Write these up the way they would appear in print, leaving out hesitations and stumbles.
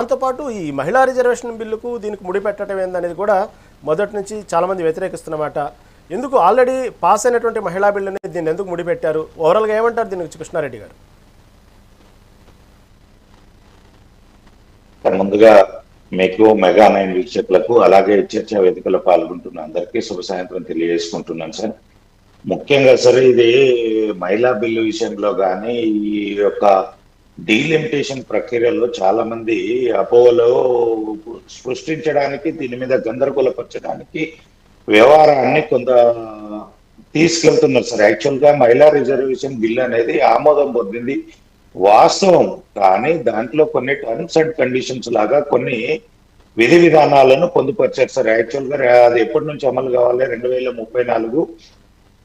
దాంతోపాటు ఈ మహిళా రిజర్వేషన్ బిల్లుకు దీనికి ముడిపెట్టడం ఏందనేది కూడా మొదటి నుంచి చాలామంది వ్యతిరేకిస్తున్నమాట. ఎందుకు ఆల్రెడీ పాస్ అయినటువంటి మహిళా బిల్లుని దీన్ని ఎందుకు ముడిపెట్టారు? ఓవరాల్గా ఏమంటారు దీని గురించి కృష్ణారెడ్డి గారు? ముందుగా మీకు మెగా 9 వీక్షకులకు అలాగే చర్చా వేదికలో పాల్గొంటున్న అందరికీ శుభ సాయంత్రం తెలియజేసుకుంటున్నాను సార్. ముఖ్యంగా సార్ ఇది మహిళా బిల్లు విషయంలో కానీ ఈ యొక్క డీలిమిటేషన్ ప్రక్రియలో చాలా మంది అపోహలో సృష్టించడానికి దీని మీద గందరగోళపరచడానికి వ్యవహారాన్ని కొంత తీసుకెళ్తున్నారు సార్. యాక్చువల్ గా మహిళా రిజర్వేషన్ బిల్ అనేది ఆమోదం పొందింది వాస్తవం, కానీ దాంట్లో కొన్ని టర్మ్స్ అండ్ కండిషన్స్ లాగా కొన్ని విధి విధానాలను పొందుపరిచారు సార్. యాక్చువల్ గా అది ఎప్పటి నుంచి అమలు కావాలి? 2034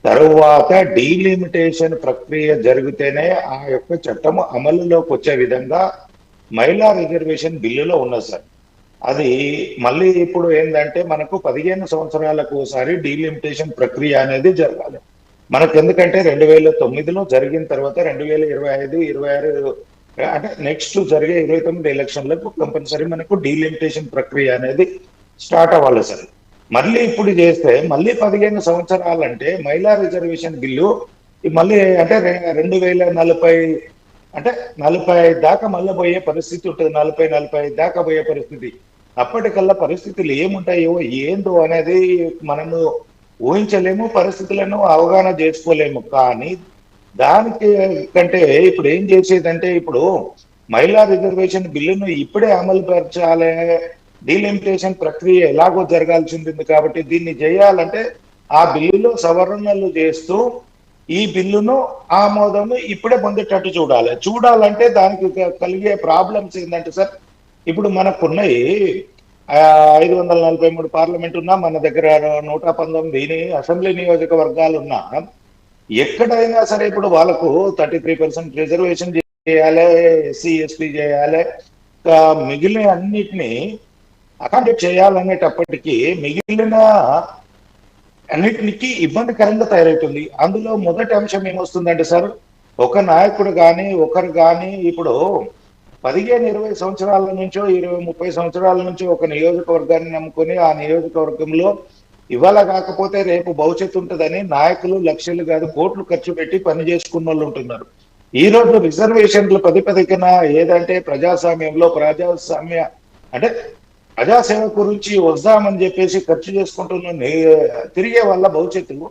తరువాత డీలిమిటేషన్ ప్రక్రియ జరిగితేనే ఆ యొక్క చట్టం అమలులోకి వచ్చే విధంగా మహిళా రిజర్వేషన్ బిల్లులో ఉన్నది సార్. అది మళ్ళీ ఇప్పుడు ఏంటంటే మనకు 15 సంవత్సరాలకు ఒకసారి డీలిమిటేషన్ ప్రక్రియ అనేది జరగాలి మనకు. ఎందుకంటే 2009లో జరిగిన తర్వాత 2025, 26 అంటే నెక్స్ట్ జరిగే 29 ఎలక్షన్లకు కంపల్సరీ మనకు డీలిమిటేషన్ ప్రక్రియ అనేది స్టార్ట్ అవ్వాలి సార్. మళ్ళీ ఇప్పుడు చేస్తే మళ్ళీ 15 సంవత్సరాలంటే మహిళా రిజర్వేషన్ బిల్లు మళ్ళీ అంటే 2040 అంటే 45 దాకా మళ్ళీ పోయే పరిస్థితి ఉంటుంది. 40-45 దాకా పోయే పరిస్థితి. అప్పటికల్లా పరిస్థితులు ఏముంటాయో ఏందో అనేది మనము ఊహించలేము, పరిస్థితులను అవగాహన చేసుకోలేము. కానీ దానికి కంటే ఇప్పుడు ఏం చేసేదంటే ఇప్పుడు మహిళా రిజర్వేషన్ బిల్లును ఇప్పుడే అమలు పరచాలి, డీలిమిటేషన్ ప్రక్రియ ఎలాగో జరగాల్సి ఉంటుంది కాబట్టి దీన్ని చేయాలంటే ఆ బిల్లులో సవరణలు చేస్తూ ఈ బిల్లును ఆమోదము ఇప్పుడే పొందేటట్టు చూడాలంటే దానికి కలిగే ప్రాబ్లమ్స్ ఏంటంటే సార్, ఇప్పుడు మనకున్నాయి 543 పార్లమెంట్ ఉన్నా, మన దగ్గర 119 అసెంబ్లీ నియోజకవర్గాలు ఉన్నా, ఎక్కడైనా సరే ఇప్పుడు వాళ్ళకు 33% రిజర్వేషన్ చేయాలి, ఎస్సీ ఎస్టీ చేయాలి, మిగిలిన అన్నిటినీ అకామిడేట్ చేయాలనేటప్పటికీ మిగిలిన అన్నిటికి ఇబ్బందికరంగా తయారవుతుంది. అందులో మొదటి అంశం ఏమొస్తుందంటే సార్, ఒక నాయకుడు కానీ ఒకరు కానీ ఇప్పుడు 15-20 సంవత్సరాల నుంచో 20-30 సంవత్సరాల నుంచో ఒక నియోజకవర్గాన్ని నమ్ముకొని ఆ నియోజకవర్గంలో ఇవాళ కాకపోతే రేపు భవిష్యత్తు ఉంటుందని నాయకులు లక్షలు కాదు కోట్లు ఖర్చు పెట్టి పని చేసుకున్న వాళ్ళు ఉంటున్నారు. ఈ రోజు రిజర్వేషన్లు పదికన ఏదంటే ప్రజాస్వామ్య అంటే ప్రజాసేవ గురించి వద్దామని చెప్పేసి ఖర్చు చేసుకుంటున్న తిరిగే వాళ్ళ భవిష్యత్తు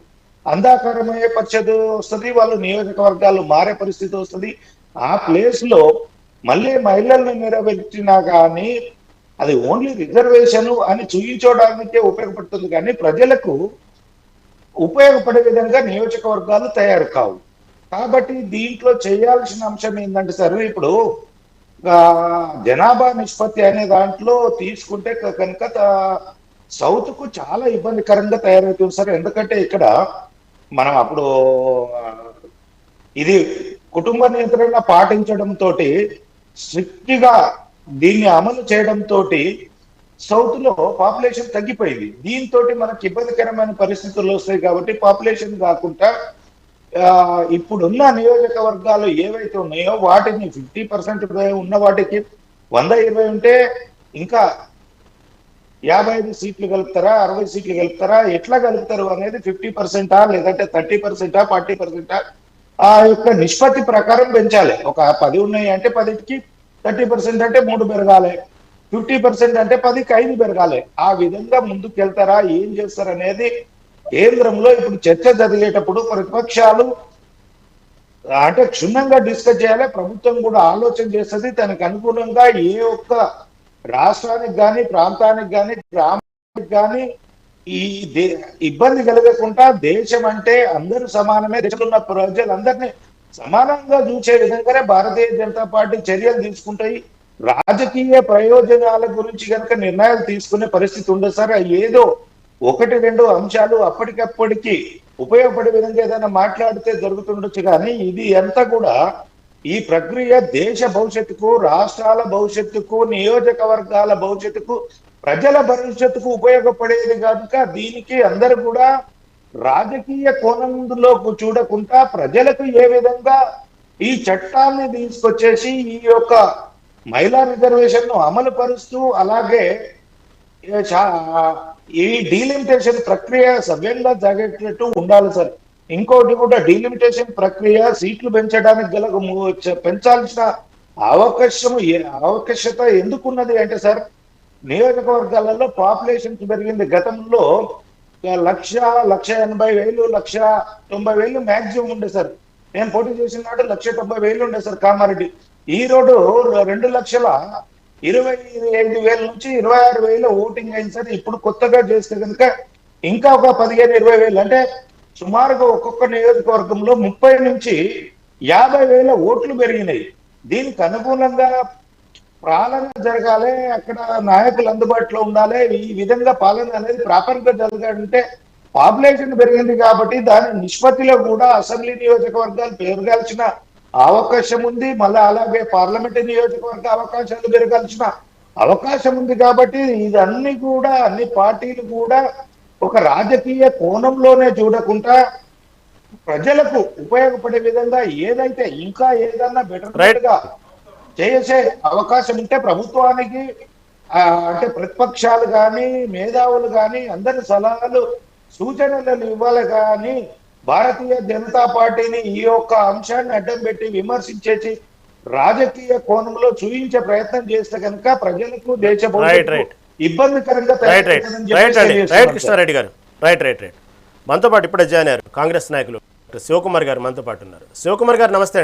అంధాకారమయ్యే పరిస్థితి వస్తుంది. వాళ్ళు నియోజకవర్గాలు మారే పరిస్థితి వస్తుంది. ఆ ప్లేస్ లో మళ్ళీ మహిళలను నెరవేర్చినా కానీ అది ఓన్లీ రిజర్వేషన్ అని చూయించడానికే ఉపయోగపడుతుంది, కానీ ప్రజలకు ఉపయోగపడే విధంగా నియోజకవర్గాలు తయారు కావు. కాబట్టి దీంట్లో చేయాల్సిన అంశం ఏంటంటే సార్, ఇప్పుడు జనాభా నిష్పత్తి అనే దాంట్లో తీసుకుంటే కనుక సౌత్ కు చాలా ఇబ్బందికరంగా తయారవుతుంది సార్. ఎందుకంటే ఇక్కడ మనం అప్పుడు ఇది కుటుంబ నియంత్రణ పాటించడంతో స్ట్రిక్ట్ గా దీన్ని అమలు చేయడంతో సౌత్ లో పాపులేషన్ తగ్గిపోయింది. దీంతో మనకి ఇబ్బందికరమైన పరిస్థితులు వస్తాయి. కాబట్టి పాపులేషన్ కాకుండా ఇప్పుడున్న నియోజకవర్గాలు ఏవైతే ఉన్నాయో వాటిని 50% ఉన్న వాటికి 120 ఉంటే ఇంకా 55 సీట్లు కలుపుతారా, 60 సీట్లు కలుపుతారా, ఎట్లా కలుపుతారు అనేది 50%, లేదంటే 30%, 40%, ఆ యొక్క నిష్పత్తి ప్రకారం పెంచాలి. ఒక 10 ఉన్నాయి అంటే 10కి 30% అంటే 3 పెరగాలి, 50% అంటే 10కి 5 పెరగాలి. ఆ విధంగా ముందుకు వెళ్తారా, ఏం చేస్తారు అనేది కేంద్రంలో ఇప్పుడు చర్చ జరిగేటప్పుడు ప్రతిపక్షాలు అంటే క్షుణ్ణంగా డిస్కస్ చేయాలి. ప్రభుత్వం కూడా ఆలోచన చేస్తుంది. దానికి అనుగుణంగా ఏ ఒక్క రాష్ట్రానికి కానీ, ప్రాంతానికి కానీ, గ్రామానికి కానీ ఈ ఇబ్బంది కలగకుండా దేశం అంటే అందరూ సమానమే, దేశంలో ఉన్న ప్రజలందరినీ సమానంగా చూసే విధంగానే భారతీయ జనతా పార్టీ చర్యలు తీసుకుంటాయి. రాజకీయ ప్రయోజనాల గురించి కనుక నిర్ణయాలు తీసుకునే పరిస్థితి ఉండదు సార్. ఏదో 1-2 అంశాలు అప్పటికప్పటికి ఉపయోగపడే విధంగా ఏదైనా మాట్లాడితే జరుగుతుండొచ్చు, కానీ ఇది అంతా కూడా ఈ ప్రక్రియ దేశ భవిష్యత్తుకు, రాష్ట్రాల భవిష్యత్తుకు, నియోజకవర్గాల భవిష్యత్తుకు, ప్రజల భవిష్యత్తుకు ఉపయోగపడేది కనుక దీనికి అందరూ కూడా రాజకీయ కోణంలో చూడకుండా ప్రజలకు ఏ విధంగా ఈ చట్టాన్ని తీసుకొచ్చేసి ఈ యొక్క మహిళా రిజర్వేషన్ ను అమలు పరుస్తూ అలాగే ఏ ఈ డీలిమిటేషన్ ప్రక్రియ సవ్యంగా జరిగేటట్టు ఉండాలి సార్. ఇంకోటి కూడా డీలిమిటేషన్ ప్రక్రియ సీట్లు పెంచడానికి గల పెంచాల్సిన ఆవశ్యకత ఎందుకున్నది అంటే సార్, నియోజకవర్గాలలో పాపులేషన్ పెరిగింది. గతంలో 1,80,000 1,90,000 మ్యాక్సిమం ఉండే సార్. నేను పోటీ చేసిన నాడు 1,90,000 ఉండే సార్ కామారెడ్డి. ఈ రోడ్డు 2,25,000 నుంచి 26,000 ఓటింగ్ అయింది సార్. ఇప్పుడు కొత్తగా చేస్తే కనుక ఇంకా ఒక 15,000-20,000 అంటే సుమారుగా ఒక్కొక్క నియోజకవర్గంలో 30 నుంచి 50,000 ఓట్లు పెరిగినాయి. దీనికి అనుగుణంగా పాలన జరగాలి, అక్కడ నాయకులు అందుబాటులో ఉండాలి. ఈ విధంగా పాలన అనేది ప్రాపర్ గా జరగాలంటే పాపులేషన్ పెరిగింది కాబట్టి దాని నిష్పత్తిలో కూడా అసెంబ్లీ నియోజకవర్గాలు పెరగాల్సిన అవకాశం ఉంది. మళ్ళీ అలాగే పార్లమెంట్ నియోజకవర్గ అవకాశాలు పెరగాల్సిన అవకాశం ఉంది. కాబట్టి ఇదన్నీ కూడా అన్ని పార్టీలు కూడా ఒక రాజకీయ కోణంలోనే చూడకుండా ప్రజలకు ఉపయోగపడే విధంగా ఏదైతే ఇంకా ఏదన్నా బెటర్ గా చేసే అవకాశం ఉంటే ప్రభుత్వానికి అంటే ప్రతిపక్షాలు కానీ మేధావులు కానీ అందరి సలహాలు సూచనలు ఇవ్వాలి. కానీ భారతీయ జనతా పార్టీని ఈ యొక్క అంశాన్ని అడ్డం పెట్టి విమర్శించేసి రాజకీయ కోణంలో చూపించే ప్రయత్నం చేస్తే కనుక ప్రజలకు దేశ ఇబ్బందికరంగా కృష్ణారెడ్డి గారు రైట్ మనతో పాటు ఇప్పుడే జాయిన్ అయ్యారు కాంగ్రెస్ నాయకులు శివకుమార్ గారు మనతో పాటు ఉన్నారు. శివకుమార్ గారు నమస్తే.